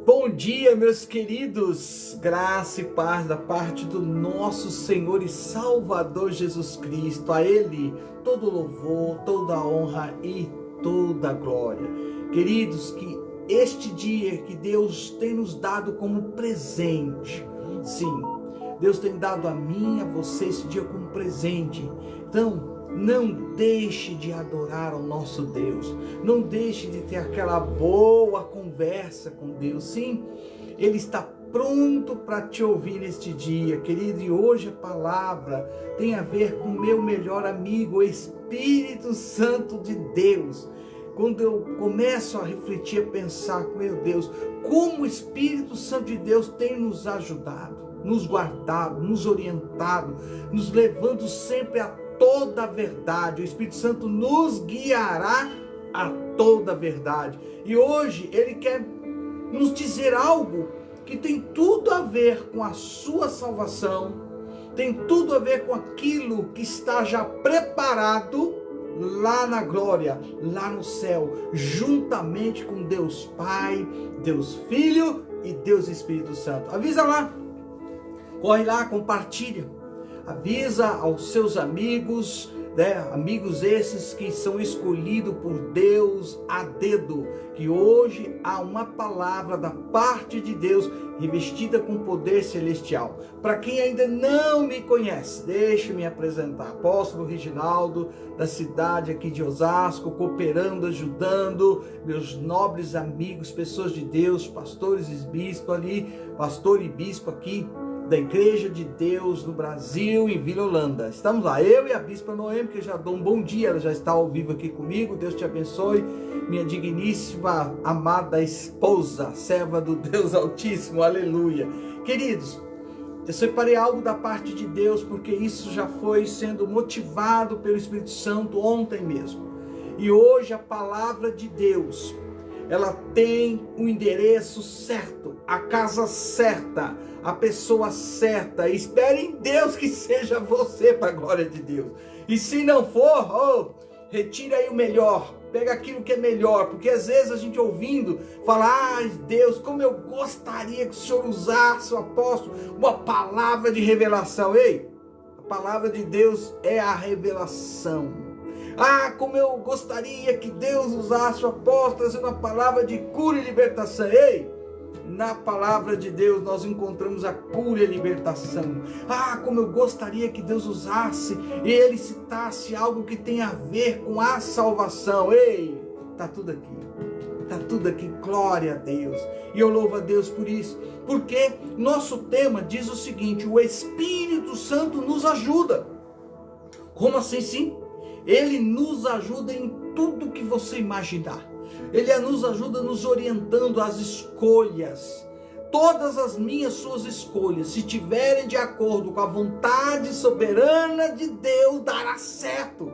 Bom dia, meus queridos, graça e paz da parte do nosso Senhor e Salvador Jesus Cristo. A Ele todo louvor, toda honra e toda glória. Queridos, que este dia que Deus tem nos dado como presente, sim, Deus tem dado a mim e a você esse dia como presente. Então, não deixe de adorar ao nosso Deus. Não deixe de ter aquela boa conversa com Deus. Sim, Ele está pronto para te ouvir neste dia, querido. E hoje a palavra tem a ver com o meu melhor amigo, o Espírito Santo de Deus. Quando eu começo a refletir, a pensar, meu Deus, como o Espírito Santo de Deus tem nos ajudado, nos guardado, nos orientado, nos levando sempre a toda a verdade. O Espírito Santo nos guiará a toda a verdade. E hoje Ele quer nos dizer algo que tem tudo a ver com a sua salvação, tem tudo a ver com aquilo que está já preparado lá na glória, lá no céu, juntamente com Deus Pai, Deus Filho e Deus Espírito Santo. Avisa lá, corre lá, compartilha. Avisa aos seus amigos, amigos esses que são escolhidos por Deus a dedo, que hoje há uma palavra da parte de Deus revestida com poder celestial. Para quem ainda não me conhece, deixe-me me apresentar. Apóstolo Reginaldo, da cidade aqui de Osasco, cooperando, ajudando meus nobres amigos, pessoas de Deus, pastores e bispo ali, pastor e bispo aqui da Igreja de Deus no Brasil, em Vila Holanda. Estamos lá, eu e a Bispa Noemi, que eu já dou um bom dia, ela já está ao vivo aqui comigo. Deus te abençoe, minha digníssima, amada esposa, serva do Deus Altíssimo, aleluia. Queridos, eu separei algo da parte de Deus, porque isso já foi sendo motivado pelo Espírito Santo ontem mesmo. E hoje a palavra de Deus, ela tem o endereço certo, a casa certa, a pessoa certa. Espere em Deus que seja você, para a glória de Deus. E se não for, retire aí o melhor, pega aquilo que é melhor, porque às vezes a gente ouvindo, fala, ai Deus, como eu gostaria que o Senhor usasse, o apóstolo, uma palavra de revelação. Ei, a palavra de Deus é a revelação. Ah, como eu gostaria que Deus usasse o apóstolo trazendo uma palavra de cura e libertação. Ei, na palavra de Deus nós encontramos a cura e a libertação. Ah, como eu gostaria que Deus usasse e Ele citasse algo que tem a ver com a salvação. Ei, está tudo aqui. Está tudo aqui, glória a Deus. E eu louvo a Deus por isso. Porque nosso tema diz o seguinte: o Espírito Santo nos ajuda. Como assim, sim? Ele nos ajuda em tudo que você imaginar. Ele nos ajuda nos orientando às escolhas. Todas as suas escolhas, se tiverem de acordo com a vontade soberana de Deus, dará certo.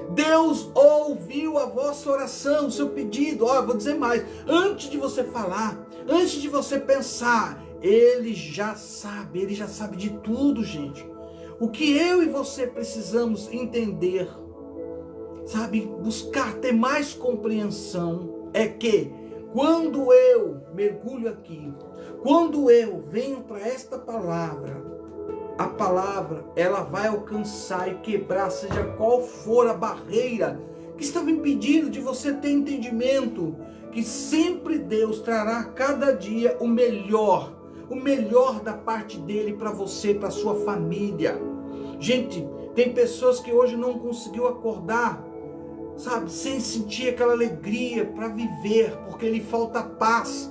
Deus ouviu a vossa oração, o seu pedido. Vou dizer mais. Antes de você falar, antes de você pensar, Ele já sabe de tudo, gente. O que eu e você precisamos entender, buscar ter mais compreensão, é que quando eu mergulho aqui, quando eu venho para esta palavra, a palavra ela vai alcançar e quebrar, seja qual for a barreira que estava impedindo de você ter entendimento, que sempre Deus trará cada dia o melhor da parte dele para você, para sua família. Gente, tem pessoas que hoje não conseguiu acordar, sem sentir aquela alegria para viver, porque lhe falta paz,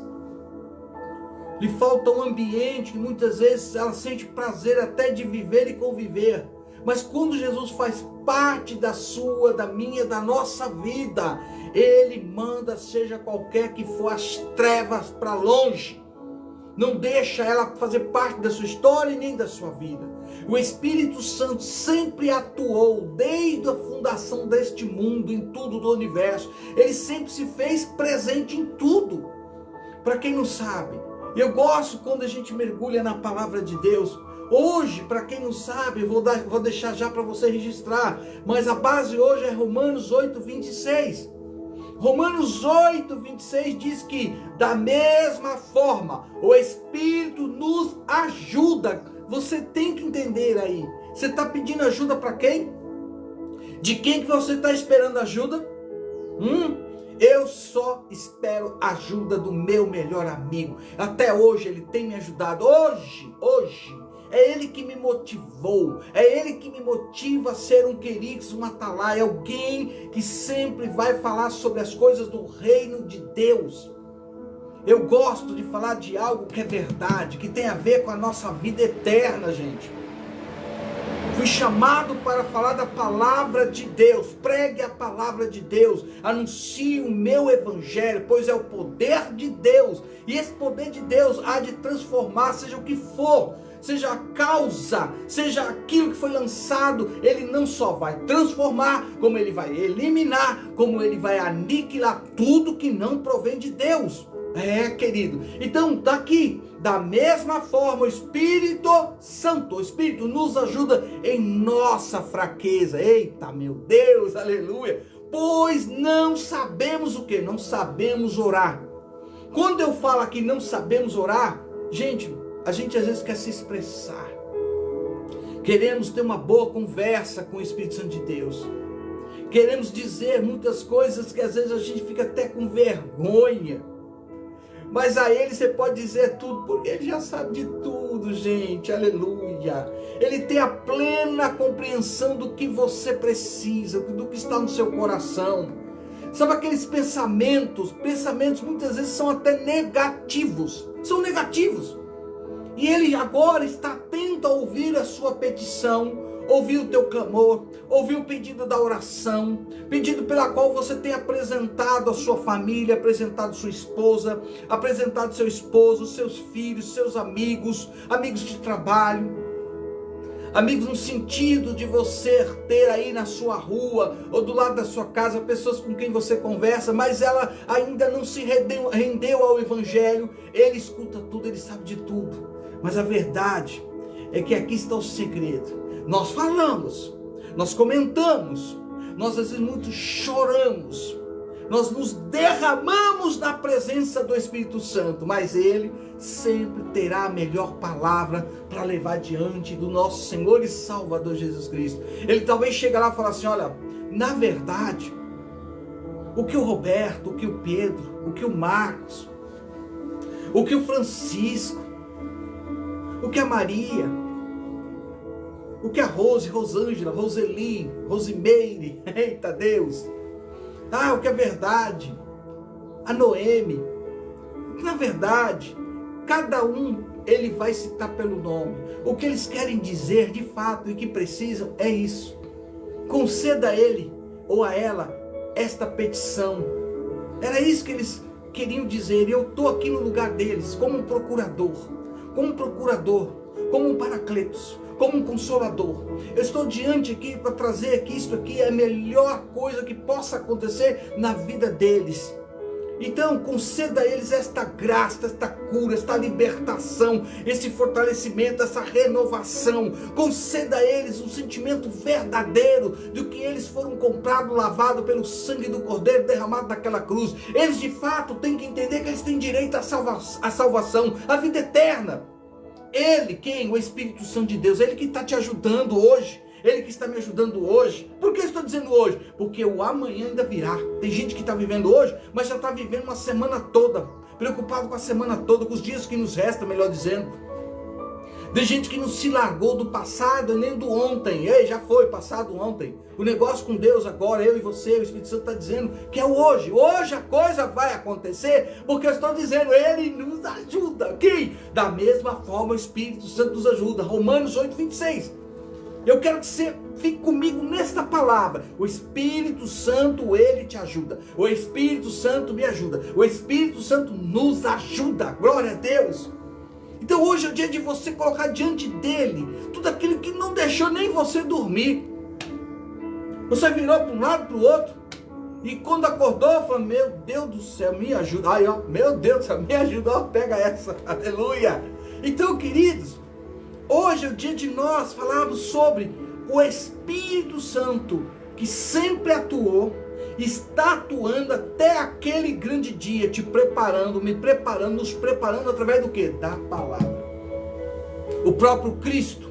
lhe falta um ambiente que muitas vezes ela sente prazer até de viver e conviver. Mas quando Jesus faz parte da sua, da minha, da nossa vida, Ele manda, seja qualquer que for, as trevas para longe. Não deixa ela fazer parte da sua história e nem da sua vida. O Espírito Santo sempre atuou desde a fundação deste mundo, em tudo do universo. Ele sempre se fez presente em tudo. Para quem não sabe, eu gosto quando a gente mergulha na palavra de Deus. Hoje, para quem não sabe, eu vou deixar já para você registrar, mas a base hoje é Romanos 8:26. Romanos 8, 26 diz que da mesma forma o Espírito nos ajuda. Você tem que entender aí. Você está pedindo ajuda para quem? De quem que você está esperando ajuda? Eu só espero ajuda do meu melhor amigo. Até hoje ele tem me ajudado. Hoje, é ele que me motivou. É ele que me motiva a ser um querix, um atalaia. Alguém que sempre vai falar sobre as coisas do reino de Deus. Eu gosto de falar de algo que é verdade, que tem a ver com a nossa vida eterna, gente. Fui chamado para falar da palavra de Deus. Pregue a palavra de Deus. Anuncie o meu evangelho, pois é o poder de Deus. E esse poder de Deus há de transformar, seja o que for, seja a causa, seja aquilo que foi lançado. Ele não só vai transformar, como ele vai eliminar, como ele vai aniquilar tudo que não provém de Deus. Querido. Então, daqui, da mesma forma, o Espírito Santo, o Espírito nos ajuda em nossa fraqueza. Eita, meu Deus, aleluia. Pois não sabemos o que? Não sabemos orar. Quando eu falo aqui não sabemos orar, gente, a gente às vezes quer se expressar. Queremos ter uma boa conversa com o Espírito Santo de Deus. Queremos dizer muitas coisas que às vezes a gente fica até com vergonha. Mas a ele você pode dizer tudo, porque ele já sabe de tudo, gente, aleluia. Ele tem a plena compreensão do que você precisa, do que está no seu coração. Sabe aqueles pensamentos muitas vezes são até negativos, E ele agora está atento a ouvir a sua petição, ouvir o teu clamor, ouvir o pedido da oração, pedido pela qual você tem apresentado a sua família, apresentado sua esposa, apresentado seu esposo, seus filhos, seus amigos, amigos de trabalho, amigos no sentido de você ter aí na sua rua ou do lado da sua casa pessoas com quem você conversa, mas ela ainda não se rendeu ao evangelho. Ele escuta tudo, ele sabe de tudo, mas a verdade é que aqui está o segredo. Nós falamos, nós comentamos, nós às vezes muito choramos, nós nos derramamos na presença do Espírito Santo, mas ele sempre terá a melhor palavra para levar diante do nosso Senhor e Salvador Jesus Cristo. Ele talvez chegue lá e fale assim: olha, na verdade, o que o Roberto, o que o Pedro, o que o Marcos, o que o Francisco, o que a Maria, o que a Rose, Rosângela, Roseli, Rosimeire, eita Deus, o que é verdade, a Noemi, na verdade, cada um ele vai citar pelo nome, o que eles querem dizer de fato e que precisam é isso. Conceda a ele ou a ela esta petição. Era isso que eles queriam dizer, e eu estou aqui no lugar deles, como um procurador, como um paracletos, como um consolador. Eu estou diante aqui para trazer que isto aqui é a melhor coisa que possa acontecer na vida deles. Então conceda a eles esta graça, esta cura, esta libertação, esse fortalecimento, essa renovação. Conceda a eles um sentimento verdadeiro do que eles foram comprados, lavados pelo sangue do Cordeiro derramado naquela cruz. Eles de fato têm que entender que eles têm direito à salvação, à vida eterna. Ele, quem? O Espírito Santo de Deus. Ele que está te ajudando hoje. Ele que está me ajudando hoje. Por que eu estou dizendo hoje? Porque o amanhã ainda virá. Tem gente que está vivendo hoje, mas já está vivendo uma semana toda, preocupado com a semana toda, com os dias que nos restam, melhor dizendo. Tem gente que não se largou do passado nem do ontem. Ei, já foi passado ontem. O negócio com Deus agora, eu e você, o Espírito Santo está dizendo que é hoje. Hoje a coisa vai acontecer, porque eu estou dizendo, Ele nos ajuda. Quem? Da mesma forma o Espírito Santo nos ajuda. Romanos 8, 26. Eu quero que você fique comigo nesta palavra. O Espírito Santo, Ele te ajuda. O Espírito Santo me ajuda. O Espírito Santo nos ajuda. Glória a Deus. Então hoje é o dia de você colocar diante dele tudo aquilo que não deixou nem você dormir. Você virou para um lado, para o outro, e quando acordou, falou: meu Deus do céu, me ajuda. Aí, ó, meu Deus do céu, me ajuda, ó, pega essa, aleluia. Então, queridos, hoje é o dia de nós falarmos sobre o Espírito Santo, que sempre atuou está atuando até aquele grande dia, te preparando, me preparando, nos preparando através do quê? Da palavra. O próprio Cristo,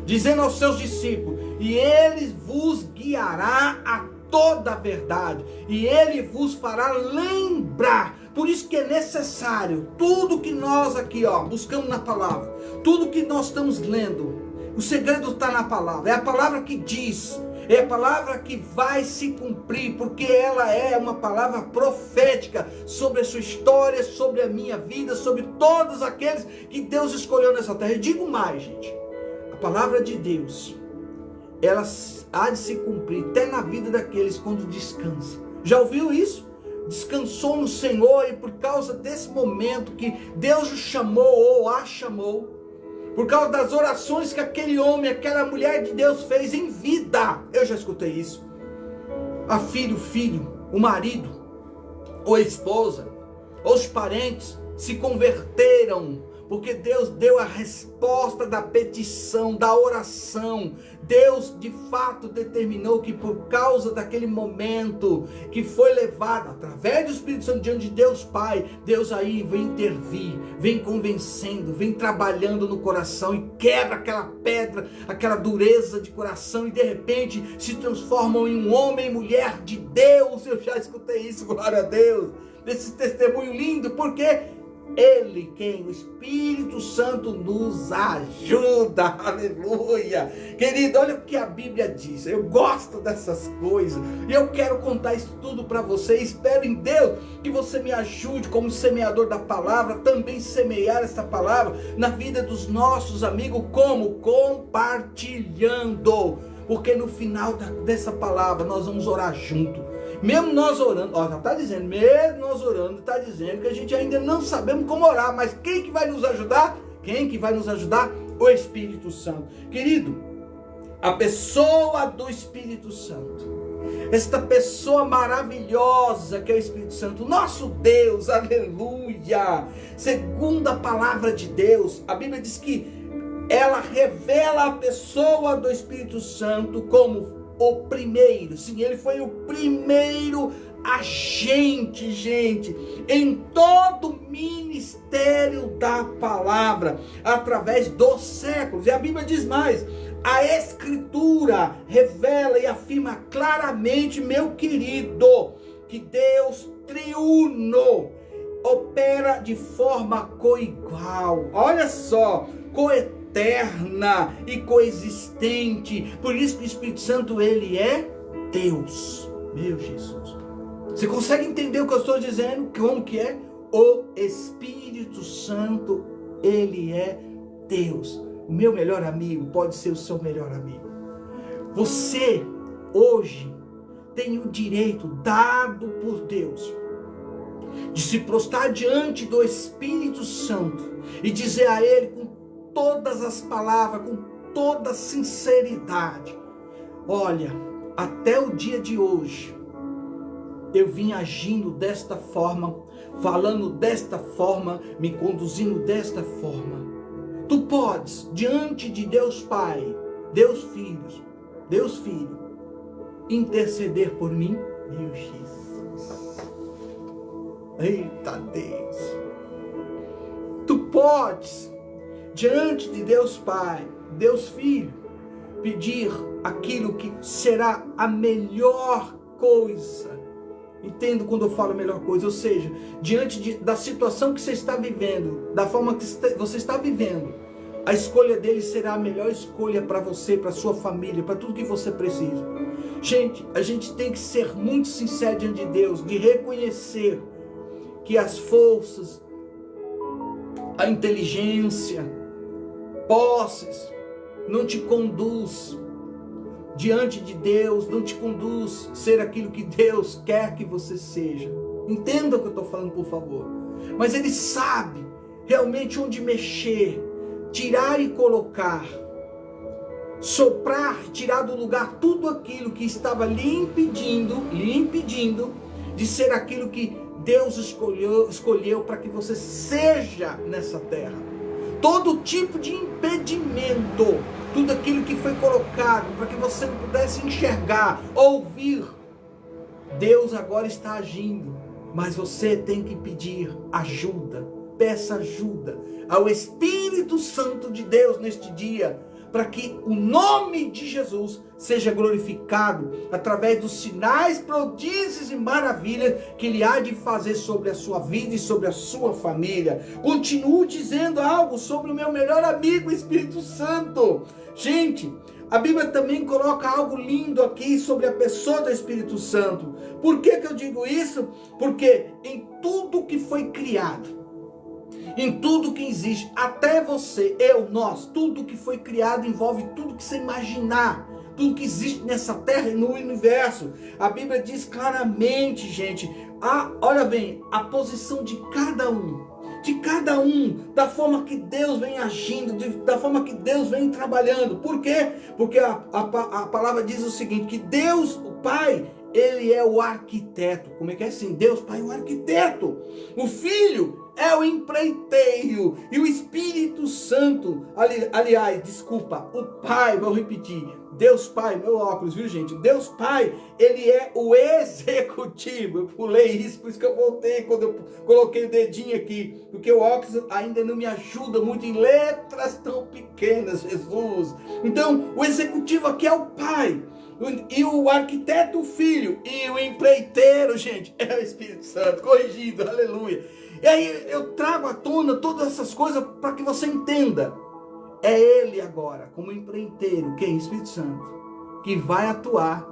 dizendo aos seus discípulos, e Ele vos guiará a toda a verdade, e Ele vos fará lembrar. Por isso que é necessário, tudo que nós aqui buscamos na palavra, tudo que nós estamos lendo, o segredo está na palavra, é a palavra que diz, é a palavra que vai se cumprir, porque ela é uma palavra profética sobre a sua história, sobre a minha vida, sobre todos aqueles que Deus escolheu nessa terra. Eu digo mais, gente, a palavra de Deus, ela há de se cumprir até na vida daqueles quando descansam. Já ouviu isso? Descansou no Senhor, e por causa desse momento que Deus o chamou ou a chamou, por causa das orações que aquele homem, aquela mulher de Deus fez em vida. Eu já escutei isso. A filho, o marido, ou a esposa, ou os parentes se converteram, porque Deus deu a resposta da petição, da oração. Deus de fato determinou que por causa daquele momento que foi levado através do Espírito Santo diante de Deus Pai, Deus aí vem intervir, vem convencendo, vem trabalhando no coração e quebra aquela pedra, aquela dureza de coração, e de repente se transformam em um homem e mulher de Deus. Eu já escutei isso, glória a Deus, desse testemunho lindo, porque Ele, quem? O Espírito Santo nos ajuda, aleluia. Querido, olha o que a Bíblia diz. Eu gosto dessas coisas e eu quero contar isso tudo para você. Espero em Deus que você me ajude como semeador da palavra, também semear essa palavra na vida dos nossos amigos, como? Compartilhando, porque no final dessa palavra nós vamos orar junto. Mesmo nós orando, já está dizendo, mesmo nós orando, está dizendo que a gente ainda não sabemos como orar, mas quem que vai nos ajudar? Quem que vai nos ajudar? O Espírito Santo. Querido, a pessoa do Espírito Santo, esta pessoa maravilhosa que é o Espírito Santo, nosso Deus, aleluia, segundo a palavra de Deus, a Bíblia diz que ela revela a pessoa do Espírito Santo como o primeiro. Sim, ele foi o primeiro agente, gente, em todo o ministério da palavra, através dos séculos. E a Bíblia diz mais, a Escritura revela e afirma claramente, meu querido, que Deus triuno opera de forma coigual. Olha só, coeterna e coexistente. Por isso que o Espírito Santo, ele é Deus. Meu Jesus. Você consegue entender o que eu estou dizendo? Como que é? O Espírito Santo, ele é Deus. O meu melhor amigo pode ser o seu melhor amigo. Você, hoje, tem o direito dado por Deus de se prostrar diante do Espírito Santo e dizer a Ele com todas as palavras, com toda sinceridade: olha, até o dia de hoje, eu vim agindo desta forma, falando desta forma, me conduzindo desta forma. Tu podes, diante de Deus Pai, Deus Filho, interceder por mim? Meu Jesus. Eita Deus. Tu podes, diante de Deus Pai, Deus Filho, pedir aquilo que será a melhor coisa. Entendo quando eu falo a melhor coisa, ou seja, diante da situação que você está vivendo, da forma que você está vivendo, a escolha dele será a melhor escolha para você, para sua família, para tudo que você precisa. Gente, a gente tem que ser muito sincero diante de Deus, de reconhecer que as forças, a inteligência, posses, não te conduz diante de Deus, não te conduz a ser aquilo que Deus quer que você seja. Entenda o que eu estou falando, por favor. Mas Ele sabe realmente onde mexer, tirar e colocar, soprar, tirar do lugar tudo aquilo que estava lhe impedindo de ser aquilo que Deus escolheu para que você seja nessa terra. Todo tipo de impedimento, tudo aquilo que foi colocado para que você não pudesse enxergar, ouvir Deus agora está agindo, mas você tem que pedir ajuda. Peça ajuda ao Espírito Santo de Deus neste dia, para que o nome de Jesus seja glorificado através dos sinais, prodígios e maravilhas que Ele há de fazer sobre a sua vida e sobre a sua família. Continuo dizendo algo sobre o meu melhor amigo, o Espírito Santo. Gente, a Bíblia também coloca algo lindo aqui sobre a pessoa do Espírito Santo. Por que eu digo isso? Porque em tudo que foi criado, em tudo que existe, até você, eu, nós, tudo que foi criado envolve tudo que você imaginar, tudo que existe nessa terra e no universo. A Bíblia diz claramente, gente, olha bem, a posição de cada um, da forma que Deus vem agindo, da forma que Deus vem trabalhando. Por quê? Porque a palavra diz o seguinte, que Deus, o Pai, Ele é o arquiteto. Como é que é assim? Deus, Pai, é o arquiteto. O Filho é o empreiteiro. E o Espírito Santo, o Pai, vou repetir. Deus Pai, meu óculos, viu, gente? Deus Pai, Ele é o executivo. Eu pulei isso, por isso que eu voltei quando eu coloquei o dedinho aqui. Porque o óculos ainda não me ajuda muito em letras tão pequenas, Jesus. Então, o executivo aqui é o Pai. E o arquiteto, o Filho. E o empreiteiro, gente, é o Espírito Santo. Corrigido, aleluia. E aí eu trago à tona todas essas coisas para que você entenda. É Ele agora, como empreiteiro, que é o Espírito Santo, que vai atuar,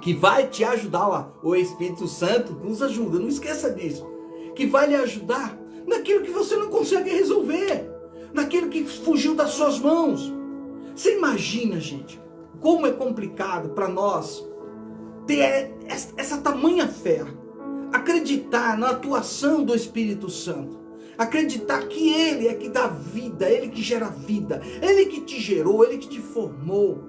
que vai te ajudar lá. O Espírito Santo nos ajuda, não esqueça disso. Que vai lhe ajudar naquilo que você não consegue resolver, naquilo que fugiu das suas mãos. Você imagina, gente, como é complicado para nós ter essa tamanha fé, acreditar na atuação do Espírito Santo, acreditar que Ele é que dá vida, Ele que gera vida, Ele que te gerou, Ele que te formou.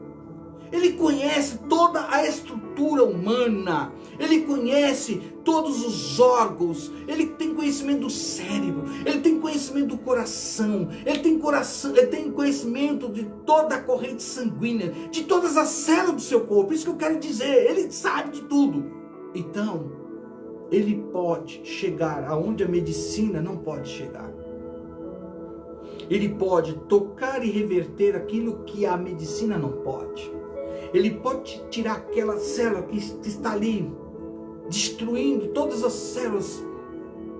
Ele conhece toda a estrutura humana, Ele conhece todos os órgãos, Ele tem conhecimento do cérebro, Ele tem conhecimento do coração, Ele tem conhecimento de toda a corrente sanguínea, de todas as células do seu corpo. Isso que eu quero dizer, Ele sabe de tudo. Então, Ele pode chegar aonde a medicina não pode chegar. Ele pode tocar e reverter aquilo que a medicina não pode. Ele pode tirar aquela célula que está ali, destruindo todas as células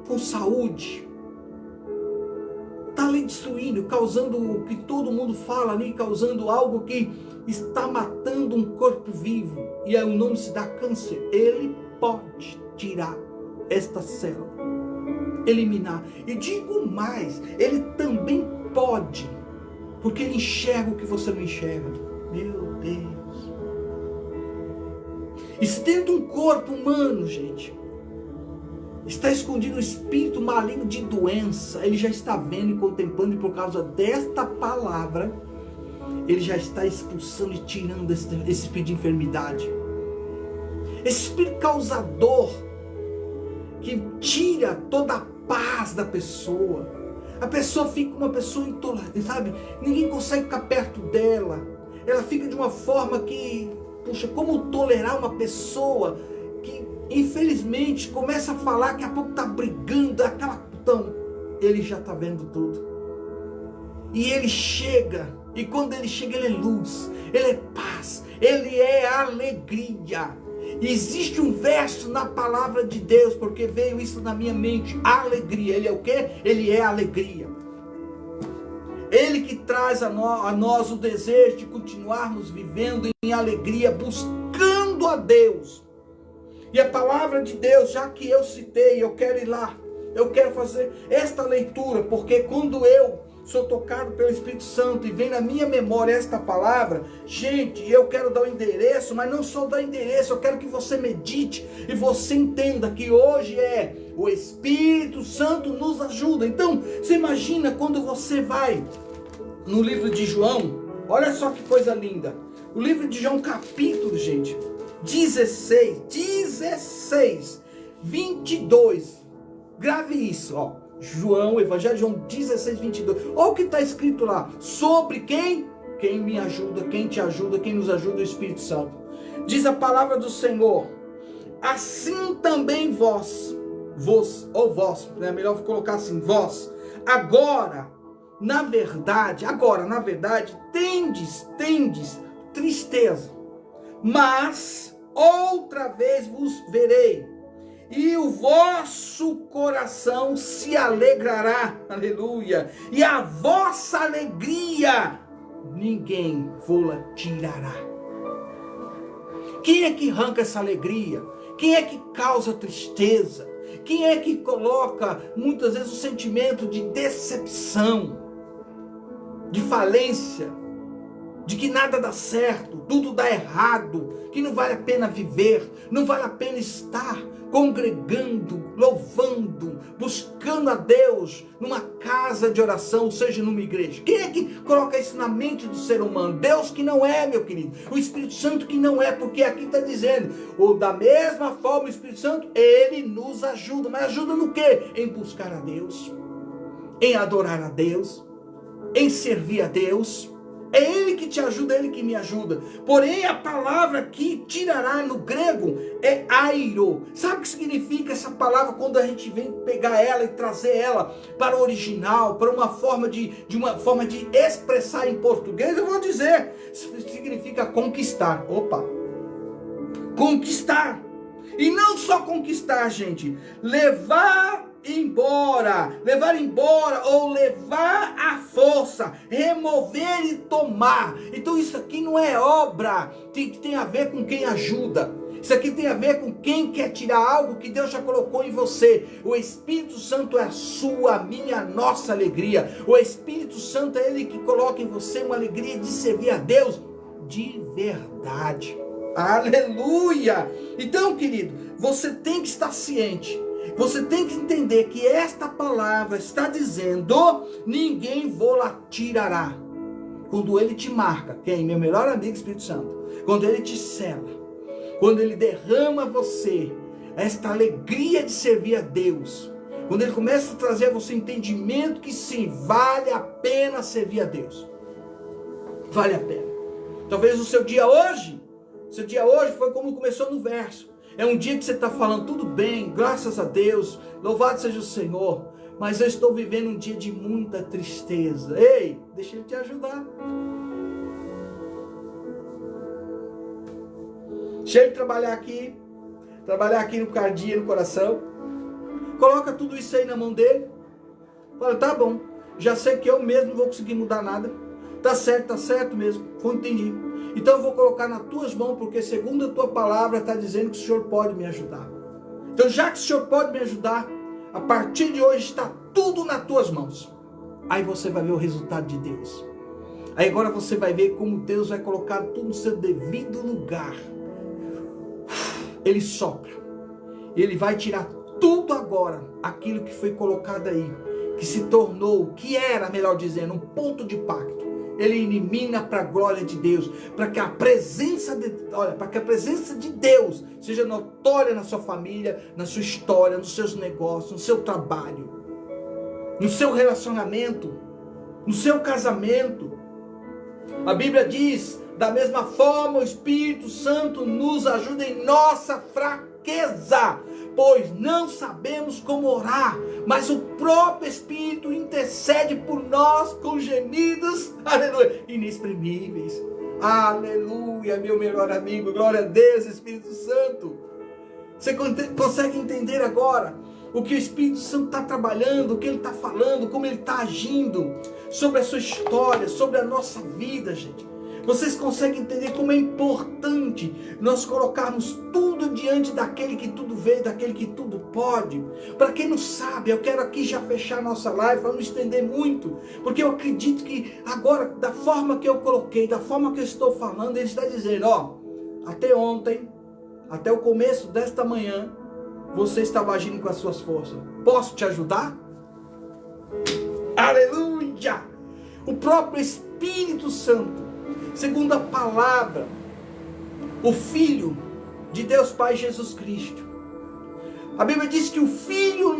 com saúde. Está ali destruindo, causando o que todo mundo fala ali, causando algo que está matando um corpo vivo. E aí o nome se dá câncer. Ele pode tirar esta célula, eliminar. E digo mais, Ele também pode, porque Ele enxerga o que você não enxerga. Meu Deus. E se dentro de um corpo humano, gente, está escondido um espírito maligno de doença, Ele já está vendo e contemplando, e por causa desta palavra, Ele já está expulsando e tirando esse espírito de enfermidade. Esse espírito causador, que tira toda a paz da pessoa. A pessoa fica uma pessoa intolerante, sabe? Ninguém consegue ficar perto dela. Ela fica de uma forma que, puxa, como tolerar uma pessoa que, infelizmente, começa a falar, daqui a pouco está brigando, então, Ele já está vendo tudo. E Ele chega, e quando Ele chega, Ele é luz, Ele é paz, Ele é alegria. Existe um verso na palavra de Deus, porque veio isso na minha mente, alegria. Ele é o quê? Ele é alegria. Ele que traz a nós o desejo de continuarmos vivendo em alegria, buscando a Deus. E a palavra de Deus, já que eu citei, eu quero ir lá, eu quero fazer esta leitura, porque quando eu sou tocado pelo Espírito Santo e vem na minha memória esta palavra, gente, eu quero dar o endereço, mas não só dar endereço, eu quero que você medite e você entenda que hoje o Espírito Santo nos ajuda. Então, você imagina quando você vai no livro de João, olha só que coisa linda, o livro de João, capítulo, gente, 16, 22, grave isso, ó. João, Evangelho de João 16, 22. Olha o que está escrito lá. Sobre quem? Quem me ajuda, quem te ajuda, quem nos ajuda, o Espírito Santo. Diz a palavra do Senhor. assim também vós, ou vós, é melhor colocar assim, vós, agora, na verdade, tendes tristeza, mas outra vez vos verei, e o vosso coração se alegrará, aleluia, e a vossa alegria ninguém vô-la tirará. Quem é que arranca essa alegria? Quem é que causa tristeza? Quem é que coloca muitas vezes o sentimento de decepção, de falência, de que nada dá certo, tudo dá errado, que não vale a pena viver, não vale a pena estar congregando, louvando, buscando a Deus numa casa de oração, ou seja, numa igreja? Quem é que coloca isso na mente do ser humano? Deus que não é, meu querido. O Espírito Santo que não é, porque aqui está dizendo, ou da mesma forma o Espírito Santo, ele nos ajuda. Mas ajuda no quê? Em buscar a Deus, em adorar a Deus, em servir a Deus. É Ele que te ajuda, é Ele que me ajuda. Porém, a palavra que tirará no grego é airo. Sabe o que significa essa palavra quando a gente vem pegar ela e trazer ela para o original, para uma forma de expressar em português? Eu vou dizer, significa conquistar. Opa! Conquistar. E não só conquistar, gente. Levar embora ou levar à força, remover e tomar. Então isso aqui não é obra, tem a ver com quem ajuda. Isso aqui tem a ver com quem quer tirar algo que Deus já colocou em você. O Espírito Santo é a sua, a minha, a nossa alegria. O Espírito Santo é Ele que coloca em você uma alegria de servir a Deus de verdade. Aleluia! Então, querido, você tem que estar ciente. Você tem que entender que esta palavra está dizendo, ninguém vô-la tirará. Quando Ele te marca, quem? Meu melhor amigo Espírito Santo. Quando Ele te sela, quando Ele derrama a você esta alegria de servir a Deus, quando Ele começa a trazer a você entendimento que sim, vale a pena servir a Deus. Vale a pena. Talvez o seu dia hoje foi como começou no verso. É um dia que você está falando, tudo bem, graças a Deus, louvado seja o Senhor, mas eu estou vivendo um dia de muita tristeza. Ei, deixa Ele te ajudar. Deixa Ele trabalhar aqui no cardia, no coração. Coloca tudo isso aí na mão dele. Fala, tá bom, já sei que eu mesmo não vou conseguir mudar nada. Tá certo mesmo, entendi. Então eu vou colocar nas tuas mãos, porque segundo a tua palavra está dizendo que o Senhor pode me ajudar. Então já que o Senhor pode me ajudar, a partir de hoje está tudo nas tuas mãos. Aí você vai ver o resultado de Deus. Aí agora você vai ver como Deus vai colocar tudo no seu devido lugar. Ele sopra. Ele vai tirar tudo agora, aquilo que foi colocado aí, que se tornou, que era, melhor dizendo, um ponto de pacto. Ele elimina para a glória de Deus, para que a presença de Deus seja notória na sua família, na sua história, nos seus negócios, no seu trabalho, no seu relacionamento, no seu casamento. A Bíblia diz, da mesma forma o Espírito Santo nos ajuda em nossa fraqueza, pois não sabemos como orar, mas o próprio Espírito intercede por nós com gemidos, aleluia, inexprimíveis. Aleluia, meu melhor amigo, glória a Deus, Espírito Santo. Você consegue entender agora o que o Espírito Santo está trabalhando, o que Ele está falando, como Ele está agindo sobre a sua história, sobre a nossa vida, gente? Vocês conseguem entender como é importante nós colocarmos tudo diante daquele que tudo vê, daquele que tudo pode? Para quem não sabe, eu quero aqui já fechar a nossa live para não estender muito, porque eu acredito que agora, da forma que eu coloquei, da forma que eu estou falando, Ele está dizendo, até ontem, até o começo desta manhã, você estava agindo com as suas forças. Posso te ajudar? Aleluia! O próprio Espírito Santo, segundo a palavra, o Filho de Deus Pai Jesus Cristo. A Bíblia diz que o Filho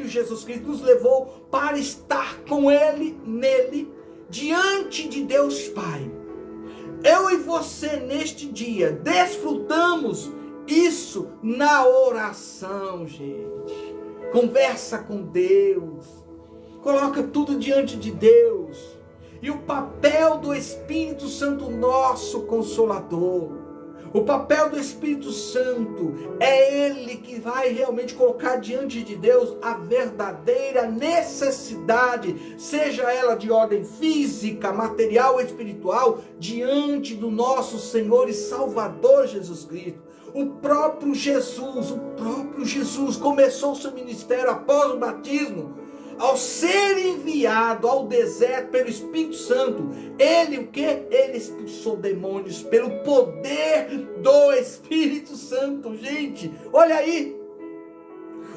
Jesus Cristo nos levou para estar com Ele, nele, diante de Deus Pai. Eu e você neste dia desfrutamos isso na oração, gente. Conversa com Deus. Coloca tudo diante de Deus. E o papel do Espírito Santo, nosso Consolador. O papel do Espírito Santo é Ele que vai realmente colocar diante de Deus a verdadeira necessidade, seja ela de ordem física, material ou espiritual, diante do nosso Senhor e Salvador Jesus Cristo. O próprio Jesus começou o seu ministério após o batismo. Ao ser enviado ao deserto pelo Espírito Santo, ele o quê? Ele expulsou demônios pelo poder do Espírito Santo, gente. Olha aí.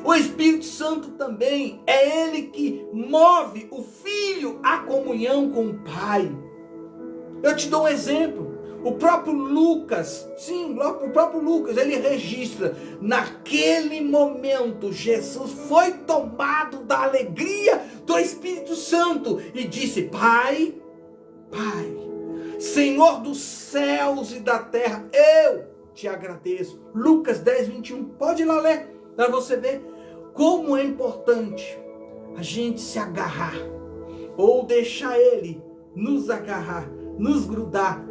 O Espírito Santo também é ele que move o Filho à comunhão com o Pai. Eu te dou um exemplo. O próprio Lucas, ele registra, naquele momento, Jesus foi tomado da alegria do Espírito Santo e disse: Pai, Senhor dos céus e da terra, eu te agradeço. Lucas 10, 21, pode ir lá ler, para você ver como é importante a gente se agarrar, ou deixar Ele nos agarrar, nos grudar,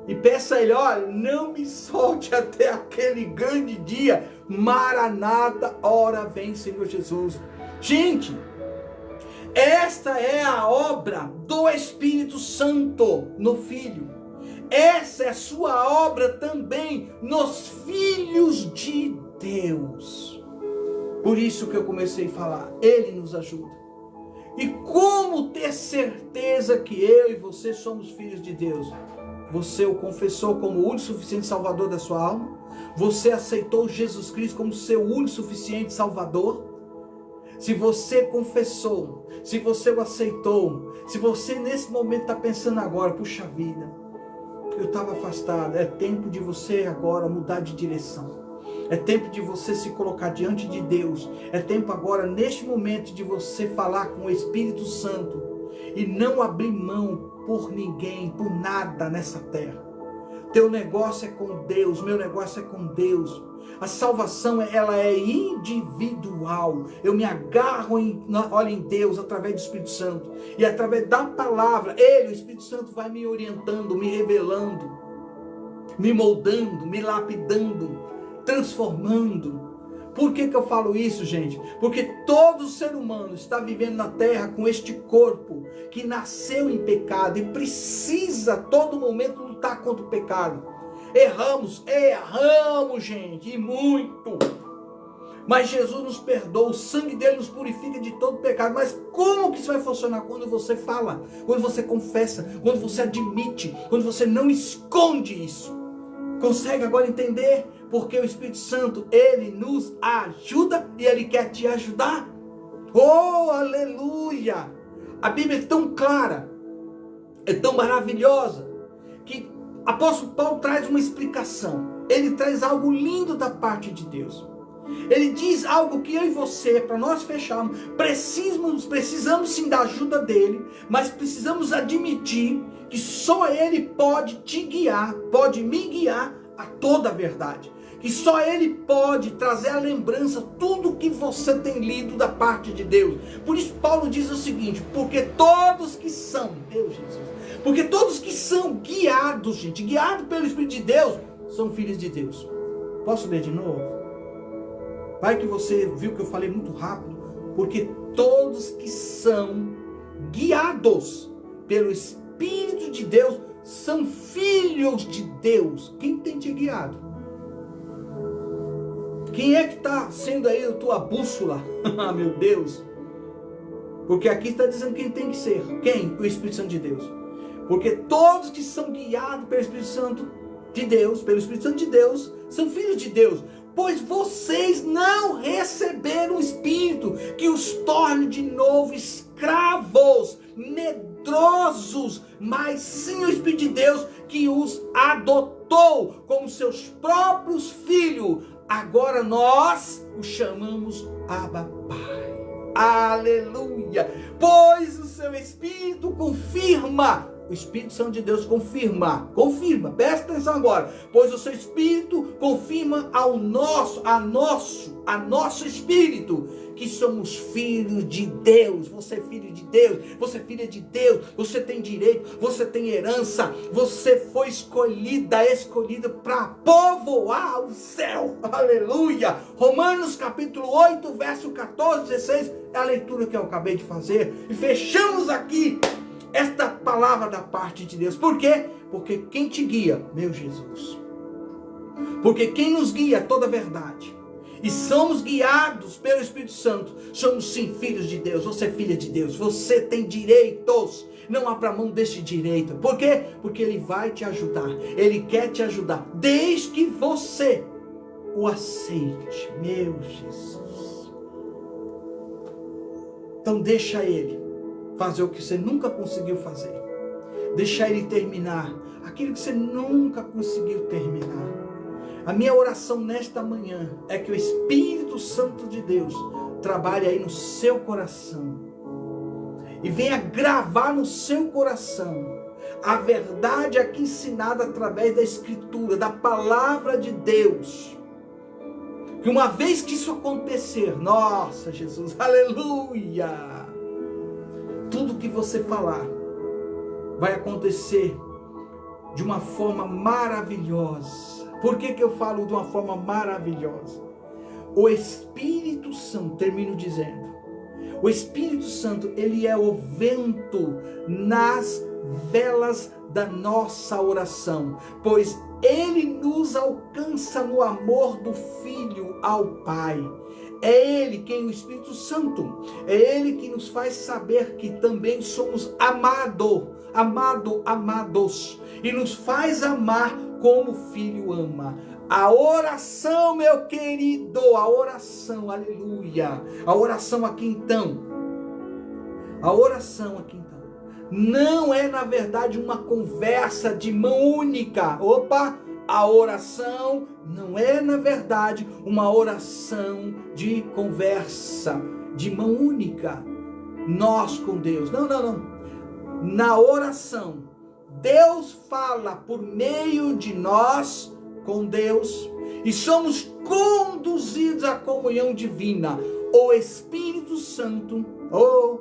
e peça a Ele: olha, não me solte até aquele grande dia. Maranata, ora vem Senhor Jesus. Gente, esta é a obra do Espírito Santo no Filho. Essa é a sua obra também nos filhos de Deus. Por isso que eu comecei a falar, Ele nos ajuda. E como ter certeza que eu e você somos filhos de Deus? Você o confessou como o único suficiente Salvador da sua alma? Você aceitou Jesus Cristo como seu único suficiente Salvador? Se você confessou, se você o aceitou, se você nesse momento está pensando agora: puxa vida, eu estava afastado, é tempo de você agora mudar de direção. É tempo de você se colocar diante de Deus. É tempo agora, neste momento, de você falar com o Espírito Santo e não abrir mão por ninguém, por nada nessa terra. Teu negócio é com Deus, meu negócio é com Deus. A salvação, ela é individual. Eu me agarro em Deus através do Espírito Santo. E através da palavra, o Espírito Santo vai me orientando, me revelando, me moldando, me lapidando, transformando. Por que eu falo isso, gente? Porque todo ser humano está vivendo na terra com este corpo que nasceu em pecado e precisa a todo momento lutar contra o pecado. Erramos, gente, e muito. Mas Jesus nos perdoa, o sangue dele nos purifica de todo pecado. Mas como que isso vai funcionar? Quando você fala, quando você confessa, quando você admite, quando você não esconde isso. Consegue agora entender? Porque o Espírito Santo, ele nos ajuda e ele quer te ajudar. Oh, aleluia! A Bíblia é tão clara, é tão maravilhosa, que o apóstolo Paulo traz uma explicação. Ele traz algo lindo da parte de Deus. Ele diz algo que eu e você, para nós fecharmos, precisamos sim da ajuda dele, mas precisamos admitir que só ele pode te guiar, pode me guiar a toda a verdade. Que só ele pode trazer à lembrança tudo que você tem lido da parte de Deus. Por isso Paulo diz o seguinte: porque todos que são, porque todos que são guiados, gente, guiados pelo Espírito de Deus, são filhos de Deus. Posso ler de novo? Vai que você viu que eu falei muito rápido. Porque todos que são guiados pelo Espírito de Deus são filhos de Deus. Quem tem te guiado? Quem é que está sendo aí a tua bússola? Ah, meu Deus. Porque aqui está dizendo quem tem que ser. Quem? O Espírito Santo de Deus. Porque todos que são guiados pelo Espírito Santo de Deus, pelo Espírito Santo de Deus, são filhos de Deus. Pois vocês não receberam o Espírito que os torne de novo escravos, medrosos, mas sim o Espírito de Deus que os adotou como seus próprios filhos. Agora nós o chamamos Abba Pai. Aleluia! Pois o seu Espírito confirma o Espírito Santo de Deus confirma, presta atenção agora, pois o seu Espírito confirma a nosso Espírito, que somos filhos de Deus. Você é filho de Deus, você é filha de Deus, você tem direito, você tem herança, você foi escolhida para povoar o céu, aleluia. Romanos capítulo 8, verso 14, 16, é a leitura que eu acabei de fazer, e fechamos aqui esta palavra da parte de Deus. Por quê? Porque quem te guia, meu Jesus, porque quem nos guia é toda a verdade, e somos guiados pelo Espírito Santo, somos sim filhos de Deus. Você é filha de Deus, você tem direitos, não abra mão deste direito. Por quê? Porque Ele vai te ajudar, Ele quer te ajudar, desde que você o aceite, meu Jesus. Então deixa Ele fazer o que você nunca conseguiu fazer, deixa Ele terminar aquilo que você nunca conseguiu terminar. A minha oração nesta manhã é que o Espírito Santo de Deus trabalhe aí no seu coração e venha gravar no seu coração a verdade aqui ensinada através da Escritura, da palavra de Deus. Que uma vez que isso acontecer, nossa Jesus, aleluia, tudo que você falar vai acontecer de uma forma maravilhosa. Por que eu falo de uma forma maravilhosa? O Espírito Santo, termino dizendo, o Espírito Santo, ele é o vento nas velas da nossa oração, pois ele nos alcança no amor do Filho ao Pai. É Ele quem, o Espírito Santo, é Ele que nos faz saber que também somos amados, e nos faz amar como o Filho ama. A oração, meu querido, a oração, aleluia, a oração aqui então, não é na verdade uma conversa de mão única. A oração não é na verdade uma oração de conversa de mão única, nós com Deus, não. Na oração, Deus fala por meio de nós com Deus e somos conduzidos à comunhão divina. O Espírito Santo, o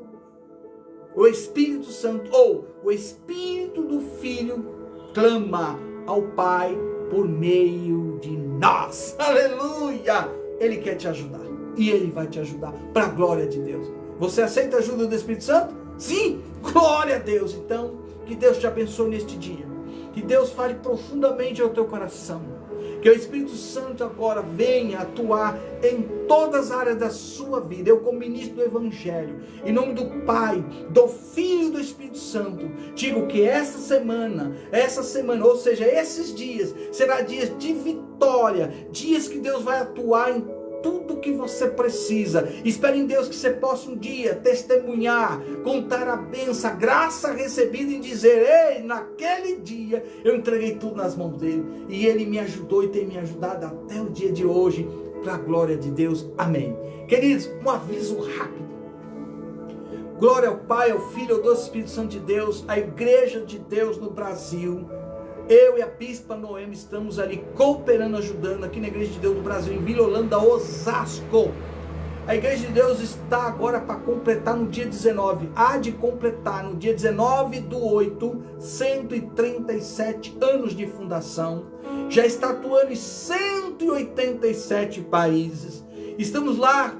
Espírito do Filho clama ao Pai por meio de nós. Aleluia! Ele quer te ajudar e Ele vai te ajudar para a glória de Deus. Você aceita a ajuda do Espírito Santo? Sim! Glória a Deus! Então, que Deus te abençoe neste dia. Que Deus fale profundamente ao teu coração. Que o Espírito Santo agora venha atuar em todas as áreas da sua vida. Eu, como ministro do Evangelho, em nome do Pai, do Filho e do Espírito Santo, digo que essa semana, ou seja, esses dias, será dias de vitória, dias que Deus vai atuar em tudo que você precisa. Espere em Deus que você possa um dia testemunhar, contar a bênção, a graça recebida e dizer: ei, naquele dia eu entreguei tudo nas mãos dele e ele me ajudou e tem me ajudado até o dia de hoje, para a glória de Deus. Amém. Queridos, um aviso rápido. Glória ao Pai, ao Filho, ao doce Espírito Santo de Deus, a Igreja de Deus no Brasil. Eu e a Bispa Noemi estamos ali cooperando, ajudando aqui na Igreja de Deus do Brasil, em Vila Holanda, Osasco. A Igreja de Deus está agora para completar no dia 19, há de completar no dia 19/8, 137 anos de fundação. Já está atuando em 187 países. Estamos lá,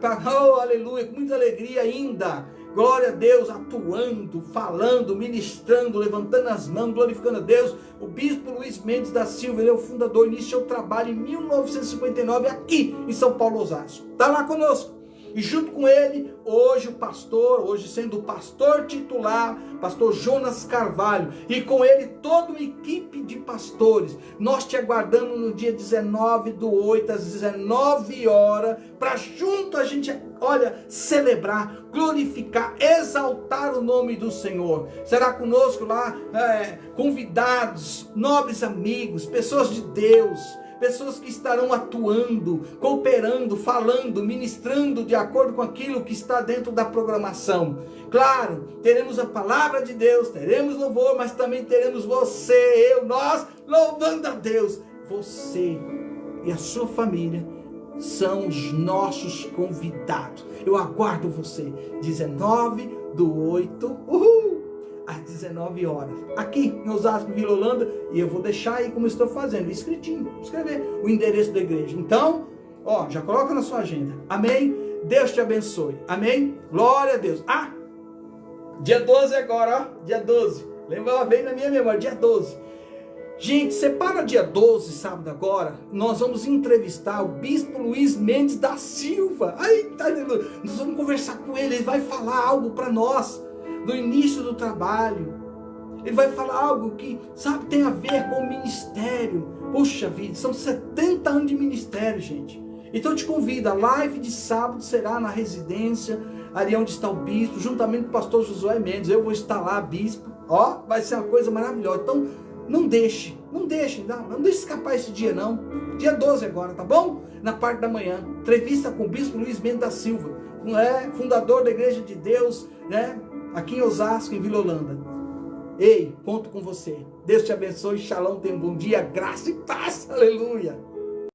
aleluia, com muita alegria ainda. Glória a Deus, atuando, falando, ministrando, levantando as mãos, glorificando a Deus. O bispo Luiz Mendes da Silva, ele é o fundador, iniciou o trabalho em 1959 aqui em São Paulo, Osasco. Está lá conosco. E junto com ele, hoje sendo o pastor titular, pastor Jonas Carvalho, e com ele toda uma equipe de pastores. Nós te aguardamos no dia 19/8, às 19 horas, para junto a gente, celebrar, glorificar, exaltar o nome do Senhor. Será conosco lá, convidados, nobres amigos, pessoas de Deus, pessoas que estarão atuando, cooperando, falando, ministrando de acordo com aquilo que está dentro da programação. Claro, teremos a palavra de Deus, teremos louvor, mas também teremos você, nós louvando a Deus. Você e a sua família são os nossos convidados. Eu aguardo você, 19/8, às 19 horas, aqui em Osasco, Vila Holanda, e eu vou deixar aí como estou fazendo, escritinho, escrever o endereço da igreja. Então, já coloca na sua agenda. Amém? Deus te abençoe. Amém? Glória a Deus. Dia 12 agora, dia 12. Lembra, veio na minha memória, dia 12. Gente, separa dia 12, sábado agora, nós vamos entrevistar o Bispo Luiz Mendes da Silva. Nós vamos conversar com ele vai falar algo para nós, do início do trabalho. Ele vai falar algo que, sabe, tem a ver com o ministério. Puxa vida, são 70 anos de ministério, gente. Então eu te convido, a live de sábado será na residência, ali onde está o bispo, juntamente com o pastor Josué Mendes. Eu vou estar lá, bispo. Vai ser uma coisa maravilhosa. Então, não deixe escapar esse dia não. Dia 12 agora, tá bom? Na parte da manhã, entrevista com o Bispo Luiz Mendes da Silva, fundador da Igreja de Deus, aqui em Osasco, em Vila Holanda. Ei, conto com você. Deus te abençoe, shalom, tenha um bom dia, graça e paz, aleluia.